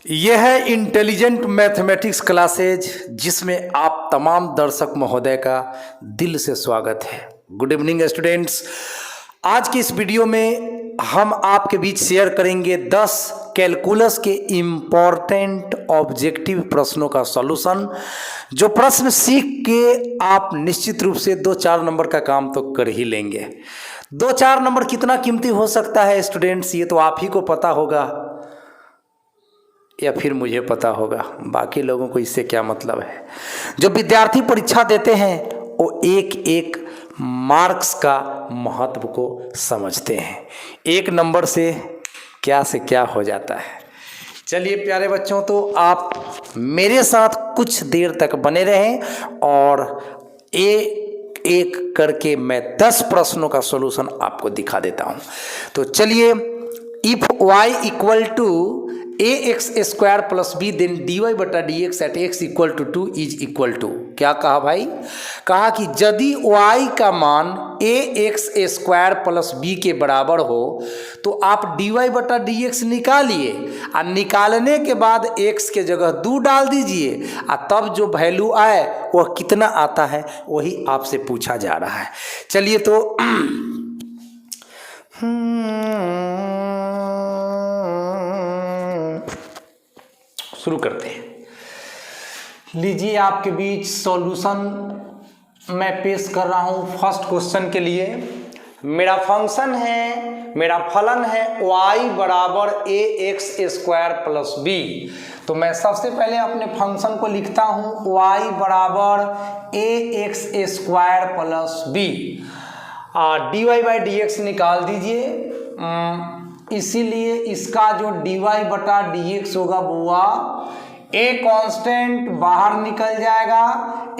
यह है intelligent mathematics classes जिसमें आप तमाम दर्शक महोदय का दिल से स्वागत है। Good evening students. आज की इस वीडियो में हम आपके बीच शेयर करेंगे 10 कैलकुलस के इम्पॉर्टेंट ऑब्जेक्टिव प्रश्नों का सॉल्यूशन। जो प्रश्न सीख के आप निश्चित रूप से 2-4 नंबर का काम तो कर ही लेंगे। 2-4 नंबर कितना कीमती हो सकता है स्टूडेंट्स, ये तो आप ही को पता होगा या फिर मुझे पता होगा, बाकी लोगों को इससे क्या मतलब है। जो विद्यार्थी परीक्षा देते हैं वो एक एक मार्क्स का महत्व को समझते हैं। एक नंबर से क्या हो जाता है। चलिए प्यारे बच्चों, तो आप मेरे साथ कुछ देर तक बने रहें और एक एक करके मैं 10 प्रश्नों का सॉल्यूशन आपको दिखा देता हूं। तो चलिए, if y equal to ax square plus B then dy बटा dx at x equal to 2 is equal to, क्या कहा भाई? कहा कि यदि y का मान ax स्क्वायर प्लस बी के बराबर हो तो आप dy बटा dx निकालिए और निकालने के बाद x के जगह 2 डाल दीजिए और तब जो वैल्यू आए वह कितना आता है वही आपसे पूछा जा रहा है। चलिए तो शुरू करते हैं। लीजिए, आपके बीच सॉल्यूशन मैं पेश कर रहा हूं। फर्स्ट क्वेश्चन के लिए मेरा फंक्शन है, मेरा फलन है y बराबर ax स्क्वायर प्लस बी। तो मैं सबसे पहले अपने फंक्शन को लिखता हूं y बराबर ax square plus B. dy by D X निकाल दीजिए, इसीलिए इसका जो dy बटा डी एक्स होगा वो a कांस्टेंट बाहर निकल जाएगा।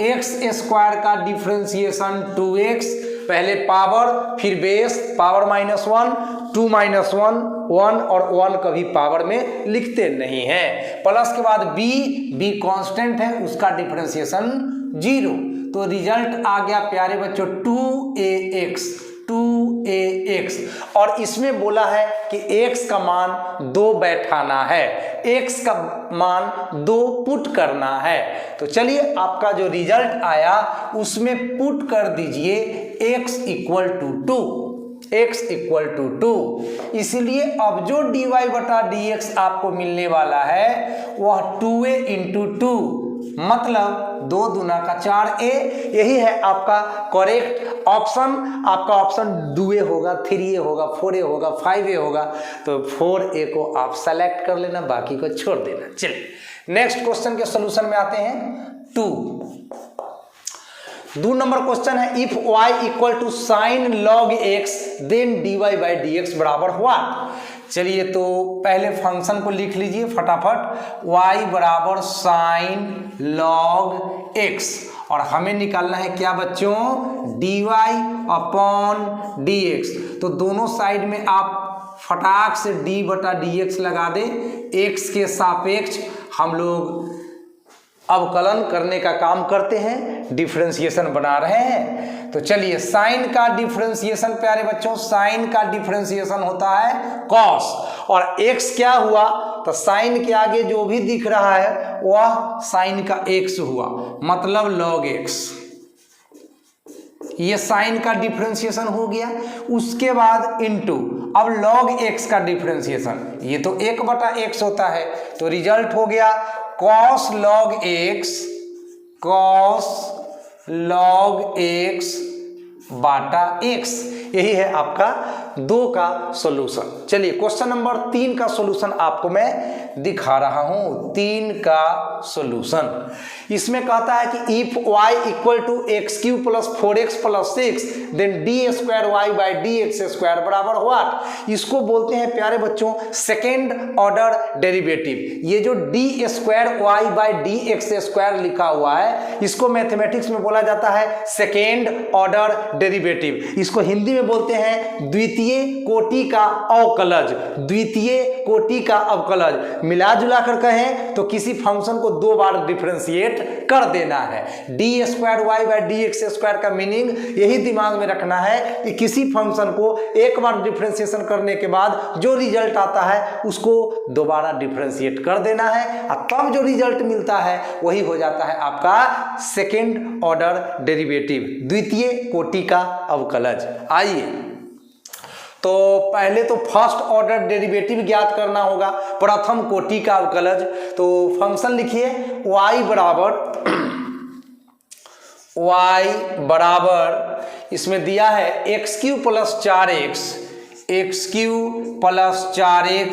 x स्क्वायर का डिफरेंशिएशन 2x, पहले पावर फिर बेस, पावर -1, 2 -1 1 और 1 कभी पावर में लिखते नहीं हैं। प्लस के बाद b कांस्टेंट है, उसका डिफरेंशिएशन 0। तो रिजल्ट आ गया प्यारे बच्चों 2ax और इसमें बोला है कि x का मान 2 बैठाना है, x का मान 2 पुट करना है। तो चलिए, आपका जो रिजल्ट आया उसमें पुट कर दीजिए x इक्वल टू 2। इसलिए अब जो dy बटा dx आपको मिलने वाला है वह 2a इंटू 2, मतलब 2 दूना का 4a। यही है आपका करेक्ट ऑप्शन। आपका ऑप्शन 2a होगा, 3a होगा, 4a होगा, 5a होगा। तो 4a को आप सेलेक्ट कर लेना, बाकी को छोड़ देना। चलिए नेक्स्ट क्वेश्चन के सॉल्यूशन में आते हैं। 2 नंबर क्वेश्चन है, if y equal to sine log x then dy by D x बराबर हुआ। चलिए तो पहले फंक्शन को लिख लीजिए फटाफट, y बराबर साइन लॉग x और हमें निकालना है क्या बच्चों? dy upon dx। तो दोनों साइड में आप फटाक से d बटा dx लगा दे। x के सापेक्ष हम लोग अवकलन करने का काम करते हैं, डिफरेंशिएशन बना रहे हैं। तो चलिए, साइन का डिफरेंशिएशन प्यारे बच्चों, साइन का डिफरेंशिएशन होता है कॉस, और x क्या हुआ? तो साइन के आगे जो भी दिख रहा है वह साइन का x हुआ, मतलब log x। ये साइन का डिफरेंशिएशन हो गया। उसके बाद इनटू, अब log x का डिफरेंशिएशन, ये तो 1 बटा x होता है, तो रिजल्ट हो गया cos log x बाटा x। यही है आपका 2 का सॉल्यूशन। चलिए क्वेश्चन नंबर 3 का सॉल्यूशन आपको मैं दिखा रहा हूं। 3 का सॉल्यूशन इसमें कहता है कि if y equal to x³ plus 4x plus 6 then D square Y by D X square बराबर व्हाट? इसको बोलते हैं प्यारे बच्चों सेकेंड ऑर्डर डेरिवेटिव। ये जो D square Y by D X square लिखा हुआ है, इसको मैथमेटिक्स में बोला जाता है सेकेंड ऑर्डर डेरिवेटिव। इसको हिंदी में बोलते हैं द्वितीय द्वितीय कोटि का अवकलज, द्वितीय कोटि का अवकलज मिला जुला कर कहें तो किसी फंक्शन को दो बार डिफरेंशिएट कर देना है। D square Y by D X square का मीनिंग यही दिमाग में रखना है कि किसी फंक्शन को एक बार डिफरेंशिएशन करने के बाद जो रिजल्ट आता है उसको दोबारा डिफरेंशिएट कर देना है और तब जो रिजल्ट मिलता है वही हो जाता है आपका सेकेंड ऑर्डर डेरिवेटिव, द्वितीय कोटि का अवकलज। आइए तो पहले तो फर्स्ट ऑर्डर डेरिवेटिव ज्ञात करना होगा, प्रथम कोटि का अवकलज। तो फंक्शन लिखिए y बराबर इसमें दिया है x Q plus 4x, x Q plus 4x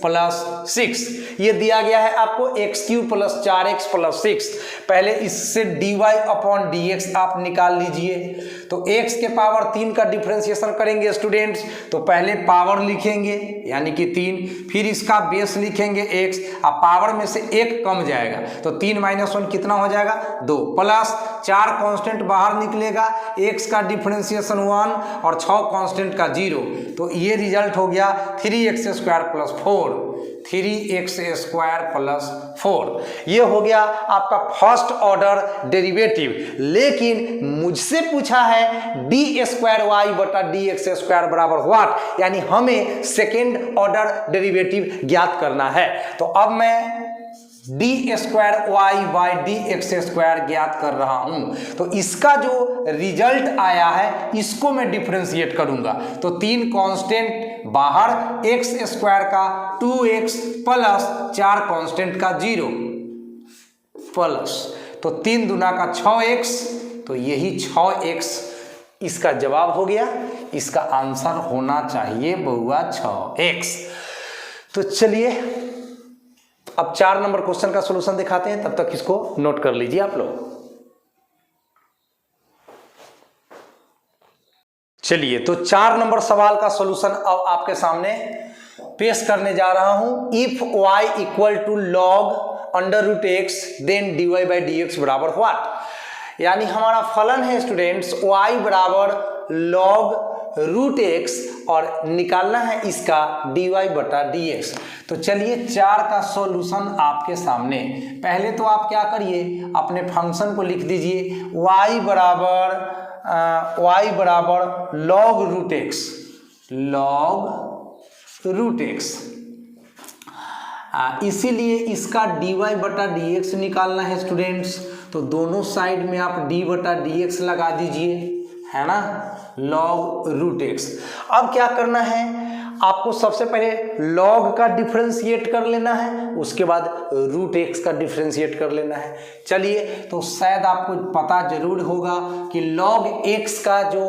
plus 6, ये दिया गया है आपको x Q plus 4x plus 6। पहले इससे dy अपॉन dx आप निकाल लीजिए। तो x के पावर 3 का डिफरेंशिएशन करेंगे स्टूडेंट्स, तो पहले पावर लिखेंगे यानी कि 3, फिर इसका बेस लिखेंगे x, अब पावर में से 1 कम जाएगा तो 3 माइनस 1 कितना हो जाएगा 2, प्लस 4 कांस्टेंट बाहर निकलेगा, x का डिफरेंशिएशन 1 और 6 कांस्टेंट का 0, तो ये रिजल्ट हो गया 3x square plus 4, 3x square plus 4। ये हो गया आपका फर्स्ट ऑर्डर डेरिवेटिव। लेकिन मुझसे पूछा है डी स्क्वायर वाई बटा डी एक्स स्क्वायर बराबर व्हाट, यानी हमें सेकेंड ऑर्डर डेरिवेटिव ज्ञात करना है। तो अब मैं D square Y by D X square ज्ञात कर रहा हूं, तो इसका जो रिजल्ट आया है इसको मैं डिफरेंशिएट करूंगा। तो 3 कांस्टेंट बाहर, एक्स स्क्वायर का 2x प्लस 4 कांस्टेंट का 0 प्लस, तो 3 दूना का 6x, तो यही 6x इसका जवाब हो गया। इसका आंसर होना चाहिए बउआ 6x। तो चलिए अब 4 नंबर क्वेश्चन का सॉल्यूशन दिखाते हैं, तब तक इसको नोट कर लीजिए आप लोग। चलिए तो 4 नंबर सवाल का सॉल्यूशन अब आपके सामने पेश करने जा रहा हूं। If y equal to log under root X then dy by D x बराबर व्हाट, यानी हमारा फलन है स्टूडेंट्स y बराबर लॉग रूट एक्स और निकालना है इसका dy बटा dx। तो चलिए 4 का सॉल्यूशन आपके सामने। पहले तो आप क्या करिए, अपने फंक्शन को लिख दीजिए y बराबर log root X, log root X, इसीलिए इसका dy बटा dx निकालना है स्टूडेंट्स। तो दोनों साइड में आप d बटा dx लगा दीजिए, है ना, लॉग रूट एक्स। अब क्या करना है, आपको सबसे पहले लॉग का डिफरेंशिएट कर लेना है, उसके बाद रूट एक्स का डिफरेंशिएट कर लेना है। चलिए तो शायद आपको पता जरूर होगा कि लॉग एक्स का जो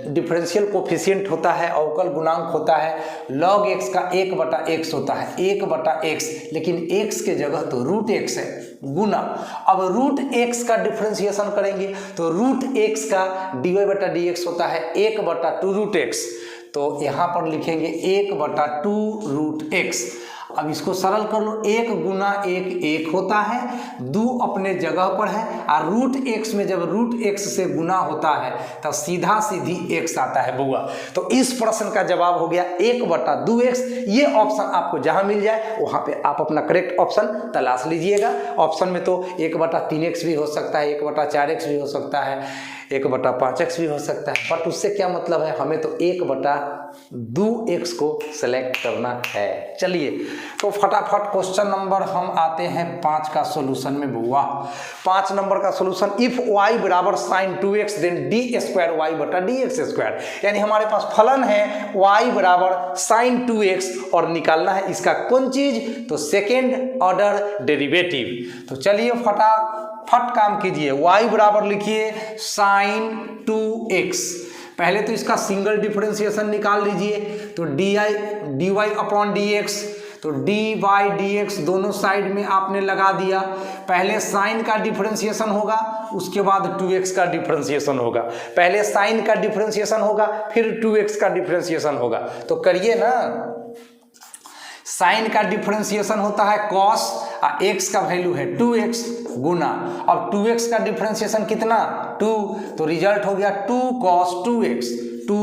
डिफरेंशियल कोफिशिएंट होता है, अवकल गुणांक होता है, लॉग एक्स का 1 बटा एक्स होता है, 1 बटा एक्स, लेकिन एक्स के जगह तो रूट एक्स है गुना। अब रूट एक्स का डिफरेंशिएशन करेंगे तो रूट एक्स का dy बटा dx होता है 1 बटा 2 रूट एक्स, तो यहाँ पर लिखेंगे 1 बटा 2 रूट एक्स। अब इसको सरल कर लो, 1 गुना 1 होता है, 2 अपने जगह पर है, और रूट एक्स में जब रूट एक्स से गुना होता है तब सीधा सीधी एक्स आता है बुआ। तो इस प्रश्न का जवाब हो गया 1 बटा 2x। ये ऑप्शन आपको जहां मिल जाए वहां पे आप अपना करेक्ट ऑप्शन तलाश लीजिएगा। ऑप्शन में तो 1 बटा 3x भी हो सकता है, 1 बटा 4x भी हो सकता है, 1 बटा 5x भी हो सकता है, बट उससे क्या मतलब है, हमें तो 1 बटा 2x को सेलेक्ट करना है। चलिए तो फटाफट क्वेश्चन नंबर हम आते हैं 5 का सॉल्यूशन में बुआ। 5 नंबर का सॉल्यूशन, इफ y बराबर sine 2x then D square Y बटा डी एक्स स्क्वायर, यानी हमारे पास फलन है y बराबर साइन 2x और निकालना है इसका कौन चीज, तो सेकेंड ऑर्डर डेरिवेटिव। तो चलिए फटाफट काम कीजिए, y बराबर लिखिए साइन 2x, पहले तो इसका सिंगल डिफरेंशिएशन निकाल लीजिए, तो dy अपॉन dx, तो dy dx दोनों साइड में आपने लगा दिया। पहले साइन का डिफरेंशिएशन होगा, उसके बाद 2x का डिफरेंशिएशन होगा, पहले साइन का डिफरेंशिएशन होगा फिर 2x का डिफरेंशिएशन होगा। तो करिए ना, साइन का डिफरेंशिएशन होता है cos, x का वैल्यू है 2x गुना, अब 2x का डिफरेंशिएशन कितना 2, तो रिजल्ट हो गया 2 cos 2x, 2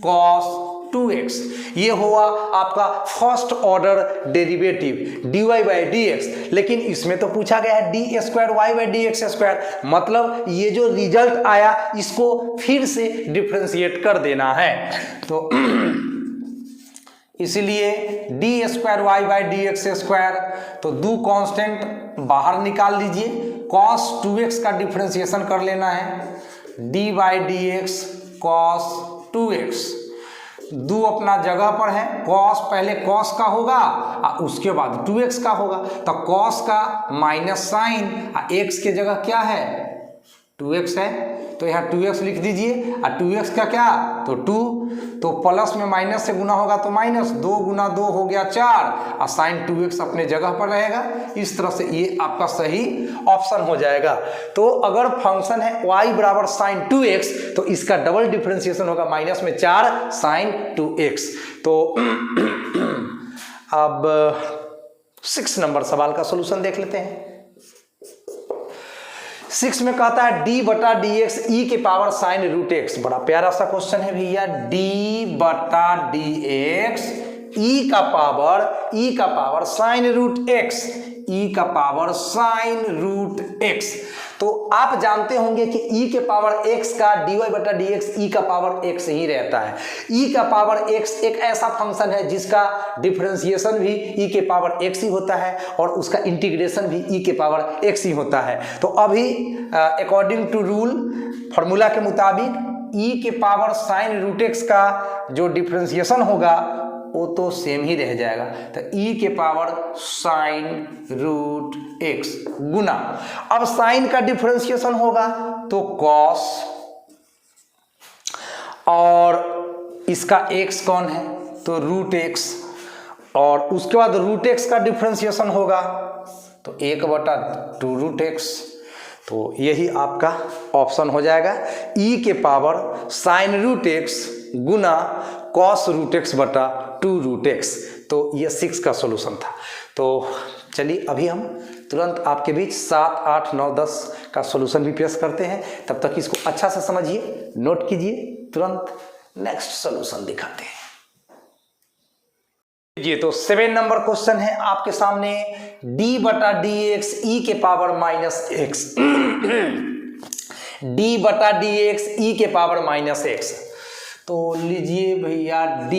cos 2x। ये हुआ आपका first order derivative dy by dx। लेकिन इसमें तो पूछा गया है D square Y by D X square, मतलब ये जो रिजल्ट आया इसको फिर से डिफ्रेंशिएट कर देना है। तो इसलिए D square Y by D X square, तो दो कांस्टेंट बाहर निकाल लीजिए, cos 2x का डिफ्रेंशिएशन कर लेना है, D by D x cos 2x, दो अपना जगह पर है, cos पहले cos का होगा और उसके बाद 2x का होगा, तो cos का माइनस साइन x के जगह क्या है 2x है, तो यहाँ 2x लिख दीजिए और 2x का क्या तो 2, तो प्लस में माइनस से गुना होगा तो माइनस, 2 गुना 2 हो गया 4 और साइन 2x अपने जगह पर रहेगा। इस तरह से ये आपका सही ऑप्शन हो जाएगा। तो अगर फंक्शन है y बराबर साइन 2x तो इसका डबल डिफरेंशिएशन होगा माइनस में 4 साइन 2x। तो अब 6 नंबर सवाल का सॉल्यूशन देख लेते हैं। 6 में कहता है d बटा डी एक्स ई के पावर साइन रूट एक्स। बड़ा प्यारा सा क्वेश्चन है भैया, d बटा डी एक्स ई का पावर साइन रूट एक्स, ई का पावर साइन रूट एक्स। तो आप जानते होंगे कि e के पावर x का dy बटा dx e का पावर x ही रहता है। e का पावर x एक ऐसा फंक्शन है जिसका डिफरेंशिएशन भी e के पावर x ही होता है और उसका इंटीग्रेशन भी e के पावर x ही होता है। तो अभी अकॉर्डिंग टू रूल फॉर्मूला के मुताबिक e के पावर साइन रूट एक्स का जो डिफरेंशिएशन होगा वो तो सेम ही रह जाएगा, तो e के पावर साइन रूट x गुना, अब साइन का डिफरेंशिएशन होगा तो cos, और इसका x कौन है तो रूट x, और उसके बाद रूट x का डिफरेंशिएशन होगा तो 1/2 रूट x। तो यही आपका ऑप्शन हो जाएगा, e के पावर साइन रूट x गुना cos रूट x बटा 2 रूट x। तो ये 6 का सॉल्यूशन था। तो चलिए अभी हम तुरंत आपके बीच 7, 8, 9, 10 का सॉल्यूशन भी पेश करते हैं। तब तक इसको अच्छा से समझिए, नोट कीजिए, तुरंत नेक्स्ट सॉल्यूशन दिखाते हैं। ये तो 7 नंबर क्वेश्चन है आपके सामने, d बटा डी एक्स ई के पावर माइनस एक्स, d बटा डी एक्स ई के पावर माइनस एक्स। तो लीजिए भैया d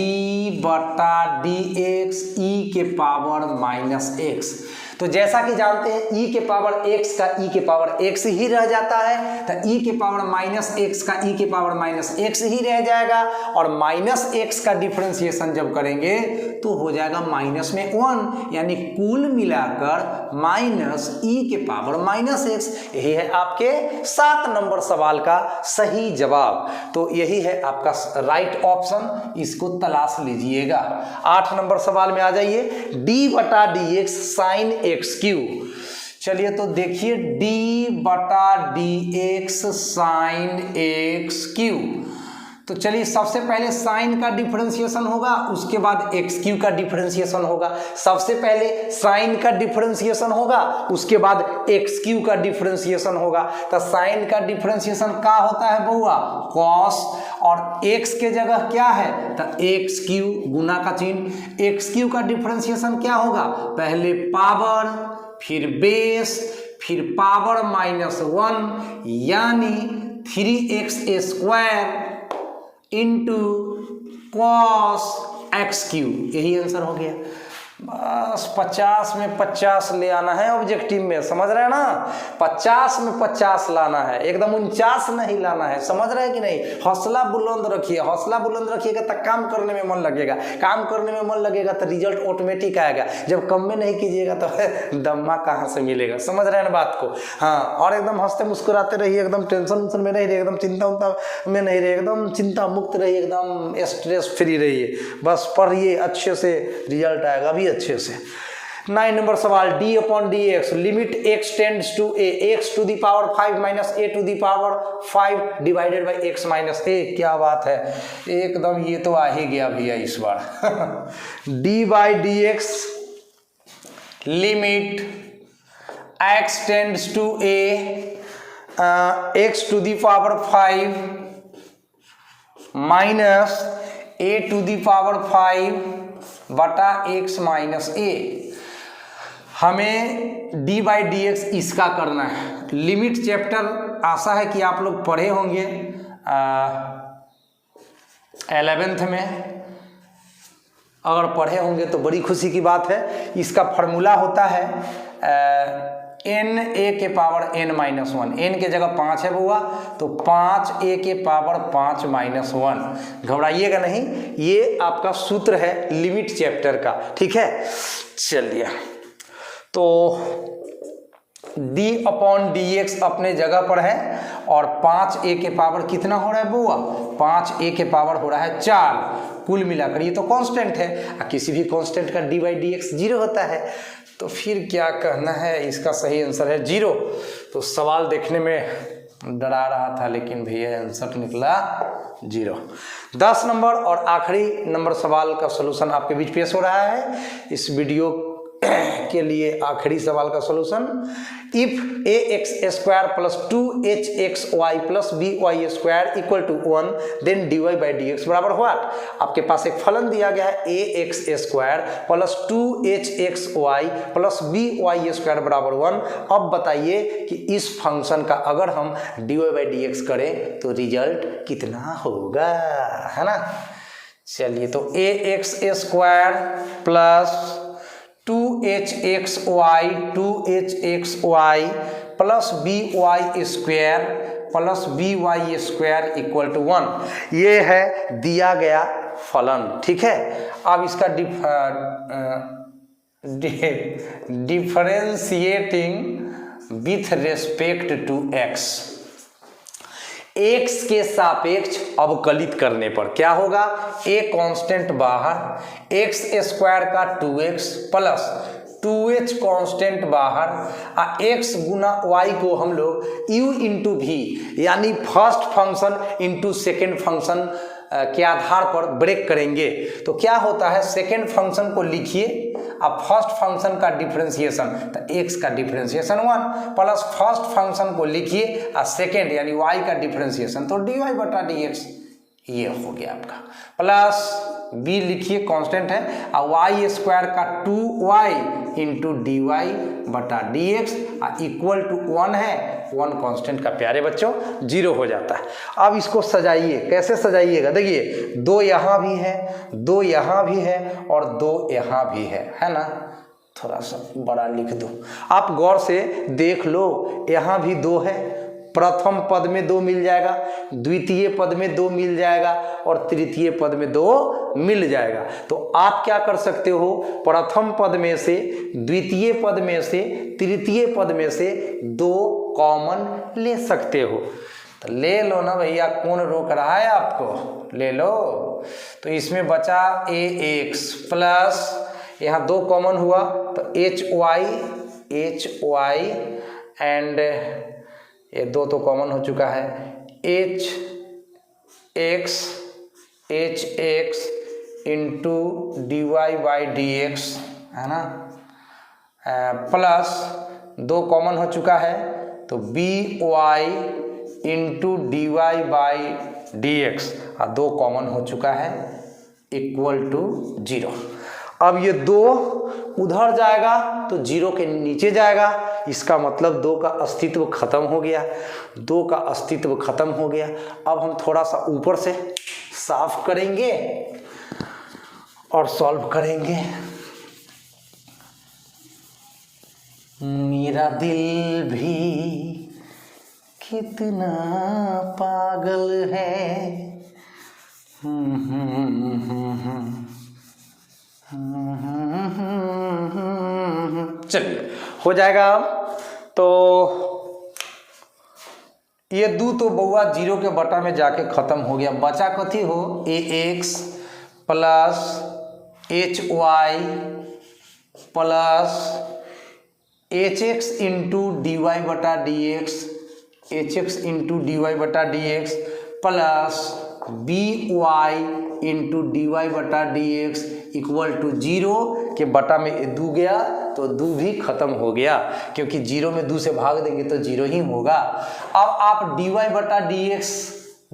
बटा डी एक्स ई के पावर माइनस एक्स। तो जैसा कि जानते हैं e के पावर x का e के पावर x ही रह जाता है, तो e के पावर माइनस x का e के पावर माइनस x ही रह जाएगा, और माइनस x का डिफरेंशिएशन जब करेंगे तो हो जाएगा माइनस में 1, यानी कुल मिलाकर माइनस e के पावर माइनस x। यही है आपके 7 नंबर सवाल का सही जवाब। तो यही है आपका राइट ऑप्शन, इसको तलाश लीजिएगा। 8 नंबर सवाल में आ जाइए, d बटा D x sine x Q. चलिए तो देखिए d बटा D x sine x Q. तो चलिए सबसे पहले साइन का डिफरेंशिएशन होगा, उसके बाद एक्स क्यू का डिफरेंशिएशन होगा। सबसे पहले साइन का डिफरेंशिएशन होगा, उसके बाद एक्स क्यू का डिफरेंशिएशन होगा। तो साइन का डिफरेंशिएशन क्या होता है बउआ कॉस, और एक्स के जगह क्या है तो एक्स क्यू गुना का चिन्ह। एक्स क्यू का डिफरेंशिएशन क्या होगा, पहले पावर फिर बेस फिर पावर माइनस 1, यानी 3x square into cos x Q. यही आंसर हो गया। बस 50 में 50 ले आना है ऑब्जेक्टिव में, समझ रहे हैं ना, 50 में 50 लाना है, एकदम 49 नहीं लाना है, समझ रहे हैं कि नहीं। हौसला बुलंद रखिए, हौसला बुलंद रखिएगा तो काम करने में मन लगेगा, काम करने में मन लगेगा तो रिजल्ट ऑटोमेटिक आएगा। जब कम में नहीं कीजिएगा तो दम्मा कहाँ से मिलेगा, समझ रहे हैं ना बात को। हाँ, और एकदम हंसते मुस्कुराते रहिए, एकदम टेंशन उन्शन में नहीं रहिए, एकदम चिंता उनता में नहीं रहिए, एकदम चिंता मुक्त रहिए, एकदम स्ट्रेस फ्री रहिए, बस पढ़िए अच्छे से, रिजल्ट आएगा भी अच्छे से। 9 नंबर सवाल, d upon D X limit x tends to a, x to the power 5 minus a to the power 5 divided by x minus a। क्या बात है, एकदम ये तो आ ही गया भैया इस बार। d by D X limit x tends to a, x to the power 5 minus a to the power 5 बटा x माइनस a। हमें डी बाई डी एक्स इसका करना है। लिमिट चैप्टर आशा है कि आप लोग पढ़े होंगे 11th में, अगर पढ़े होंगे तो बड़ी खुशी की बात है। इसका फार्मूला होता है एन ए के पावर n माइनस 1। एन के जगह 5 है बुआ, तो 5 ए के पावर 5 माइनस 1। घबराइएगा नहीं, ये आपका सूत्र है लिमिट चैप्टर का, ठीक है। चलिए, तो d अपॉन डी एक्स अपने जगह पर है और 5 ए के पावर कितना हो रहा है बुआ? 5 ए के पावर हो रहा है 4। कुल मिलाकर ये तो कांस्टेंट है, किसी भी कांस्टेंट का डी बाई डी एक्स 0 होता है, तो फिर क्या कहना है, इसका सही आंसर है 0। तो सवाल देखने में डरा रहा था, लेकिन भैया आंसर निकला 0। 10 नंबर और आखिरी नंबर सवाल का सलूशन आपके बीच पेश हो रहा है इस वीडियो के लिए। आखिरी सवाल का solution, if a x square plus 2h x y plus b y square equal to 1 then d Y by D x बराबर व्हाट। आपके पास एक फलन दिया गया है a x square plus 2h x y plus b y square बराबर 1। अब बताइए कि इस फंक्शन का अगर हम d Y by D x करें तो रिजल्ट कितना होगा, है ना। चलिए, तो a x square plus 2h x y 2h x y plus b y square plus b y square equal to 1, ये है दिया गया फलन, ठीक है। अब इसका differentiating with respect to x, x के सापेक्ष अवकलित करने पर क्या होगा, a कांस्टेंट बाहर, x स्क्वायर का 2x प्लस 2h कांस्टेंट बाहर, x गुना y को हम लोग u इंटू v यानी first function into second function के आधार पर ब्रेक करेंगे। तो क्या होता है, सेकेंड फंक्शन को लिखिए, अब फर्स्ट फंक्शन का डिफरेंशिएशन, तो x का डिफरेंशिएशन 1 प्लस फर्स्ट फंक्शन को लिखिए और सेकेंड यानी y का डिफरेंशिएशन, तो dy बटा dx ये हो गया आपका। प्लस b लिखिए, कांस्टेंट है, और y स्क्वायर का 2y इंटू डी वाई बटा डी एक्स इक्वल टू 1 है, 1 कांस्टेंट का प्यारे बच्चों 0 हो जाता है। अब इसको सजाइए, कैसे सजाइएगा, देखिए 2 यहाँ भी है, 2 यहाँ भी है और 2 यहाँ भी है ना। थोड़ा सा बड़ा लिख दो, आप गौर से देख लो, यहाँ भी 2 है, प्रथम पद में 2 मिल जाएगा, द्वितीय पद में 2 मिल जाएगा और तृतीय पद में 2 मिल जाएगा। तो आप क्या कर सकते हो, प्रथम पद में से, द्वितीय पद में से, तृतीय पद में से 2 कॉमन ले सकते हो। तो ले लो ना भैया, कौन रोक रहा है आपको, ले लो। तो इसमें बचा ए एक्स प्लस, यहाँ 2 कॉमन हुआ तो एच वाई एंड ये 2 तो कॉमन हो चुका है, H x into D Y by D X, है ना, प्लस 2 कॉमन हो चुका है तो B Y into D Y by D X, और 2 कॉमन हो चुका है इक्वल टू 0। अब ये 2 उधर जाएगा तो 0 के नीचे जाएगा, इसका मतलब 2 का अस्तित्व खत्म हो गया, 2 का अस्तित्व खत्म हो गया। अब हम थोड़ा सा ऊपर से साफ करेंगे और सॉल्व करेंगे। मेरा दिल भी कितना पागल है, चलिए हो जाएगा। तो ये 2 तो बउआ 0 के बटा में जाके खत्म हो गया, बचा कथी हो, a x plus h y plus h x into D y बटा D x, h x into D y बटा D x plus b Y into D y बटा डी एक्स इक्वल टू 0 के बटा में 2 गया तो 2 भी खत्म हो गया, क्योंकि 0 में 2 से भाग देंगे तो 0 ही होगा। अब आप dy बटा dx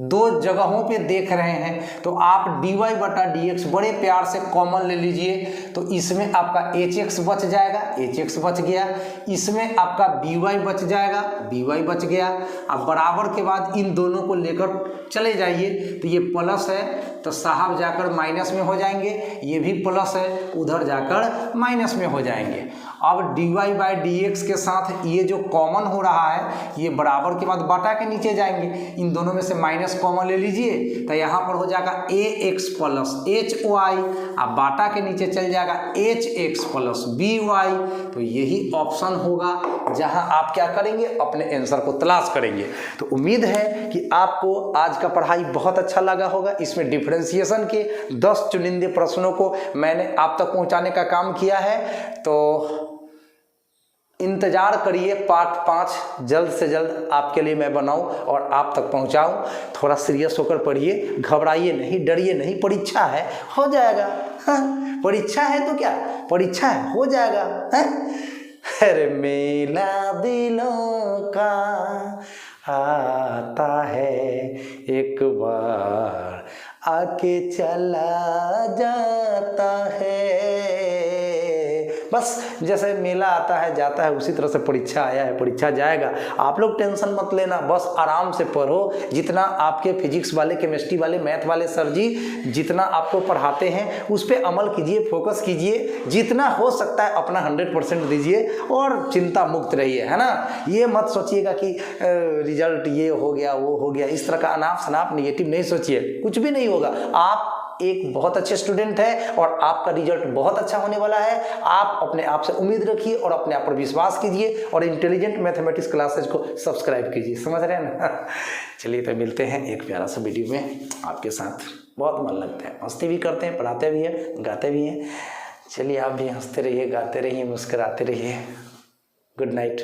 दो जगहों पे देख रहे हैं तो आप dy बटा dx बड़े प्यार से कॉमन ले लीजिए, तो इसमें आपका hx बच जाएगा, hx बच गया, इसमें आपका by बच जाएगा, by बच गया। अब बराबर के बाद इन दोनों को लेकर चले जाइए, तो ये प्लस है तो साहब जाकर माइनस में हो जाएंगे, ये भी प्लस है उधर जाकर माइनस में हो जाएंगे। अब dy बाई dx के साथ ये जो कॉमन हो रहा है ये बराबर के बाद बटा के नीचे जाएंगे, इन दोनों में से माइनस कॉमन ले लीजिए तो यहाँ पर हो जाएगा ax प्लस hy, अब बाटा के नीचे चल जाएगा hx प्लस by। तो यही ऑप्शन होगा जहाँ आप क्या करेंगे, अपने आंसर को तलाश करेंगे। तो उम्मीद है कि आपको आज का पढ़ाई बहुत अच्छा लगा होगा। इसमें डिफरेंशिएशन के 10 चुनिंदे प्रश्नों को मैंने आप तक पहुँचाने का काम किया है, तो इंतजार करिए पार्ट 5 जल्द से जल्द आपके लिए मैं बनाऊं और आप तक पहुंचाऊं। थोड़ा सीरियस होकर पढ़िए, घबराइए नहीं, डरिए नहीं, परीक्षा है, हो जाएगा। हाँ, परीक्षा है तो क्या, परीक्षा है, हो जाएगा। हाँ? अरे मेला दिलों का आता है एक बार, आके चला जाता है। बस जैसे मेला आता है जाता है, उसी तरह से परीक्षा आया है, परीक्षा जाएगा। आप लोग टेंशन मत लेना, बस आराम से पढ़ो। जितना आपके फिजिक्स वाले, केमिस्ट्री वाले, मैथ वाले सर जी जितना आपको पढ़ाते हैं उस पर अमल कीजिए, फोकस कीजिए, जितना हो सकता है अपना 100% दीजिए और चिंता मुक्त रहिए, है ना। ये मत सोचिएगा कि रिजल्ट ये हो गया वो हो गया, इस तरह का अनाप शनाप नेगेटिव नहीं सोचिए, कुछ भी नहीं होगा। आप एक बहुत अच्छे स्टूडेंट है और आपका रिजल्ट बहुत अच्छा होने वाला है। आप अपने आप से उम्मीद रखिए और अपने आप पर विश्वास कीजिए और इंटेलिजेंट मैथमेटिक्स क्लासेज को सब्सक्राइब कीजिए, समझ रहे हैं ना। चलिए तो मिलते हैं एक प्यारा सा वीडियो में आपके साथ। बहुत मन लगता है, मस्ती भी करते हैं, पढ़ाते भी हैं, गाते भी हैं। चलिए आप भी हंसते रहिए, गाते रहिए, मुस्कुराते रहिए। Good night.